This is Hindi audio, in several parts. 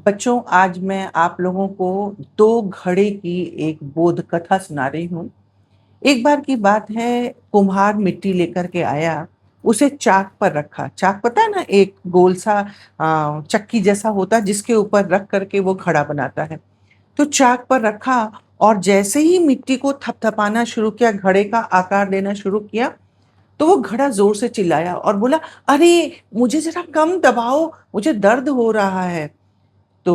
बच्चों, आज मैं आप लोगों को 2 घड़े की एक बोध कथा सुना रही हूँ। एक बार की बात है, कुम्हार मिट्टी लेकर के आया, उसे चाक पर रखा। चाक पता है ना, एक गोल-सा चक्की जैसा होता है जिसके ऊपर रख कर के वो घड़ा बनाता है। तो चाक पर रखा और जैसे ही मिट्टी को थपथपाना शुरू किया, घड़े का आकार देना शुरू किया, तो वो घड़ा ज़ोर से चिल्लाया और बोला, "अरे! मुझे ज़रा कम दबाओ, मुझे दर्द हो रहा है।" तो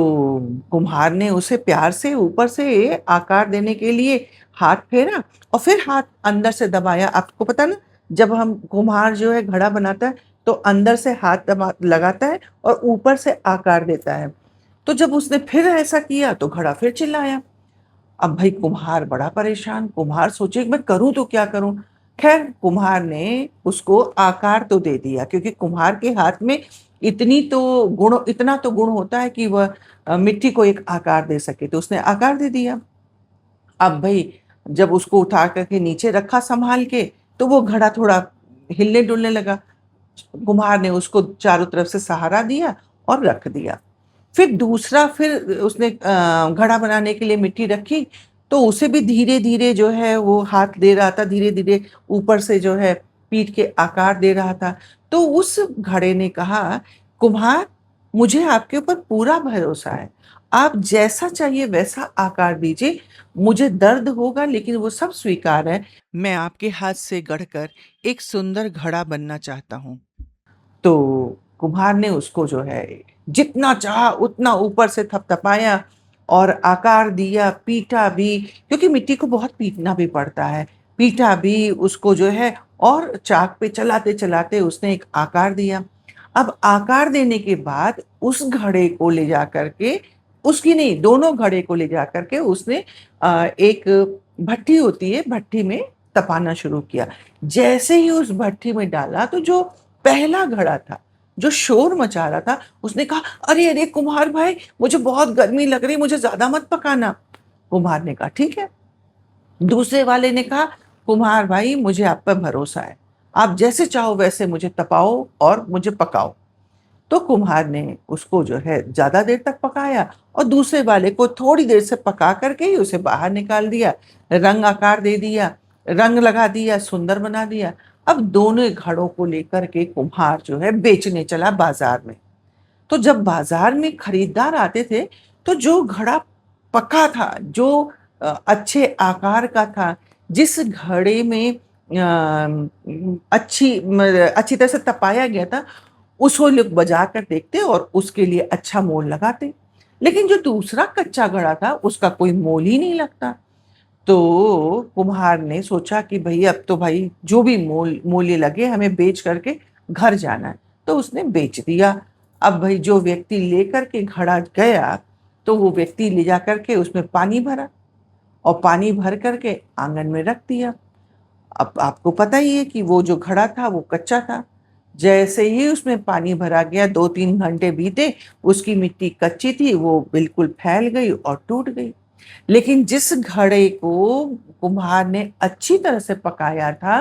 कुम्हार ने उसे प्यार से ऊपर से आकार देने के लिए हाथ फेरा और फिर हाथ अंदर से दबाया। आपको पता है ना, जब हम कुम्हार जो है घड़ा बनाता है तो अंदर से हाथ दबा लगाता है और ऊपर से आकार देता है। तो जब उसने फिर ऐसा किया तो घड़ा फिर चिल्लाया। अब भाई कुम्हार बड़ा परेशान, कुम्हार सोचे कि मैं करूँ तो क्या करूँ? ख़ैर कुम्हार ने उसको आकार तो दे दिया, क्योंकि कुम्हार के हाथ में इतना तो गुण होता है कि वह मिट्टी को एक आकार दे सके, तो उसने आकार दे दिया। अब भई जब उसको उठा कर के नीचे रखा सँभाल के, तो वो घड़ा थोड़ा हिलने-डुलने लगा। कुम्हार ने उसको चारों तरफ से सहारा दिया और रख दिया। फिर उसने घड़ा बनाने के लिए मिट्टी रखी, तो उसे भी धीरे-धीरे जो है वो हाथ दे रहा था, धीरे-धीरे ऊपर से जो है पीठ के आकार दे रहा था। तो उस घड़े ने कहा, "कुम्हार, मुझे आपके ऊपर पूरा भरोसा है। आप जैसा चाहिए वैसा आकार दीजिए। मुझे दर्द होगा लेकिन वो सब स्वीकार है। मैं आपके हाथ से गढ़कर एक सुंदर घड़ा बनना चाहता हूँ।" तो कुम्हार ने उसको जो है जितना चाहा उतना ऊपर से थपथपाया और आकार दिया, पीटा भी, क्योंकि मिट्टी को बहुत पीटना भी पड़ता है। पीटा भी उसको जो है और चाक पे चलाते-चलाते उसने एक आकार दिया। अब आकार देने के बाद उस घड़े को ले जाकर के, उसकी नहीं, दोनों घड़े को ले जाकर के उसने एक भट्ठी होती है, भट्ठी में तपाना शुरू किया। जैसे ही उस भट्ठी में डाला तो जो पहला घड़ा था, जो शोर मचा रहा था, उसने कहा, "अरे! अरे! कुम्हार भाई, मुझे बहुत गर्मी लग रही है, मुझे ज़्यादा मत पकाना।" कुम्हार ने कहा, "ठीक है।" दूसरे वाले ने कहा, "कुम्हार भाई, मुझे आप पर भरोसा है। आप जैसे चाहो वैसे मुझे तपाओ और मुझे पकाओ।" तो कुम्हार ने उसको जो है ज़्यादा देर तक पकाया और दूसरे वाले को थोड़ी देर से पका कर के ही उसे बाहर निकाल दिया, रंग आकार दे दिया, रंग लगा दिया, सुंदर बना दिया। अब दोनों घड़ों को लेकर के कुम्हार जो है बेचने चला बाज़ार में। तो जब बाज़ार में खरीदार आते थे, तो जो घड़ा पका था, जो अच्छे आकार का था, जिस घड़े में अच्छी तरह से तपाया गया था, उसको लोग बजा कर देखते और उसके लिए अच्छा मोल लगाते। लेकिन जो दूसरा कच्चा घड़ा था, उसका कोई मोल ही नहीं लगता। तो कुम्हार ने सोचा कि भई अब तो भाई जो भी मूल्य लगे हमें बेच करके घर जाना है, तो उसने बेच दिया। अब भई जो व्यक्ति लेकर के घड़ा गया, तो वो व्यक्ति ले जाकर के उसमें पानी भरा और पानी भर कर के आँगन में रख दिया। अब आपको पता ही है कि वो जो घड़ा था वो कच्चा था। जैसे ही उसमें पानी भरा गया, 2-3 घंटे बीते, उसकी मिट्टी कच्ची थी, वो बिल्कुल फैल गई और टूट गई। लेकिन जिस घड़े को कुम्हार ने अच्छी तरह से पकाया था,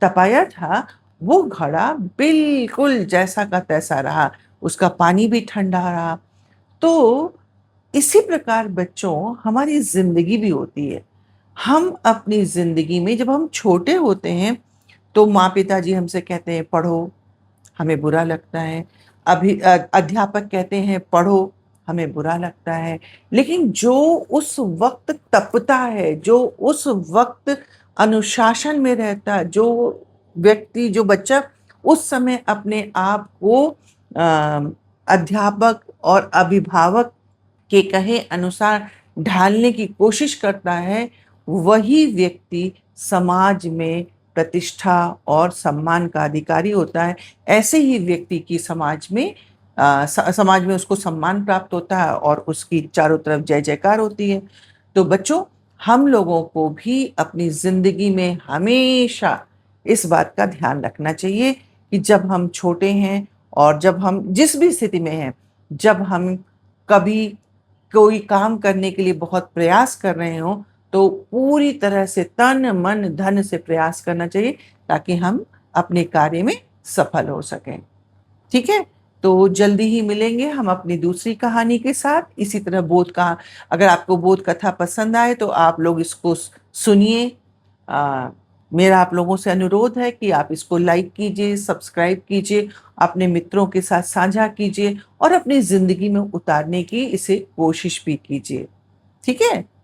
तपाया था, वो घड़ा बिल्कुल जैसा का तैसा रहा, उसका पानी भी ठंडा रहा। तो इसी प्रकार बच्चों हमारी ज़िंदगी भी होती है। हम अपनी ज़िंदगी में जब हम छोटे होते हैं, तो माँ-पिताजी हमसे कहते हैं पढ़ो, हमें बुरा लगता है। अध्यापक कहते हैं पढ़ो, हमें बुरा लगता है। लेकिन जो उस वक़्त तपता है, जो उस वक़्त अनुशासन में रहता है, जो बच्चा उस समय अपने आप को अध्यापक और अभिभावक के कहे अनुसार ढालने की कोशिश करता है, वही व्यक्ति समाज में प्रतिष्ठा और सम्मान का अधिकारी होता है। ऐसे ही व्यक्ति की समाज में उसको सम्मान प्राप्त होता है और उसकी चारों तरफ जय-जयकार होती है। तो बच्चों, हम लोगों को भी अपनी ज़िंदगी में हमेशा इस बात का ध्यान रखना चाहिए कि जब हम छोटे हैं और जब हम जिस भी स्थिति में हैं, जब हम कभी कोई काम करने के लिए बहुत प्रयास कर रहे हों, तो पूरी तरह से तन, मन, धन से प्रयास करना चाहिए ताकि हम अपने कार्य में सफल हो सकें। ठीक है? तो जल्दी ही मिलेंगे हम अपनी दूसरी कहानी के साथ। इसी तरह बोध का अगर आपको बोध कथा पसंद आए तो आप लोग इसको सुनिए। अ, मेरा आप लोगों से अनुरोध है कि आप इसको लाइक कीजिए, सब्सक्राइब कीजिए, अपने मित्रों के साथ साझा कीजिए और अपनी ज़िंदगी में उतारने की इसे कोशिश भी कीजिए। ठीक है?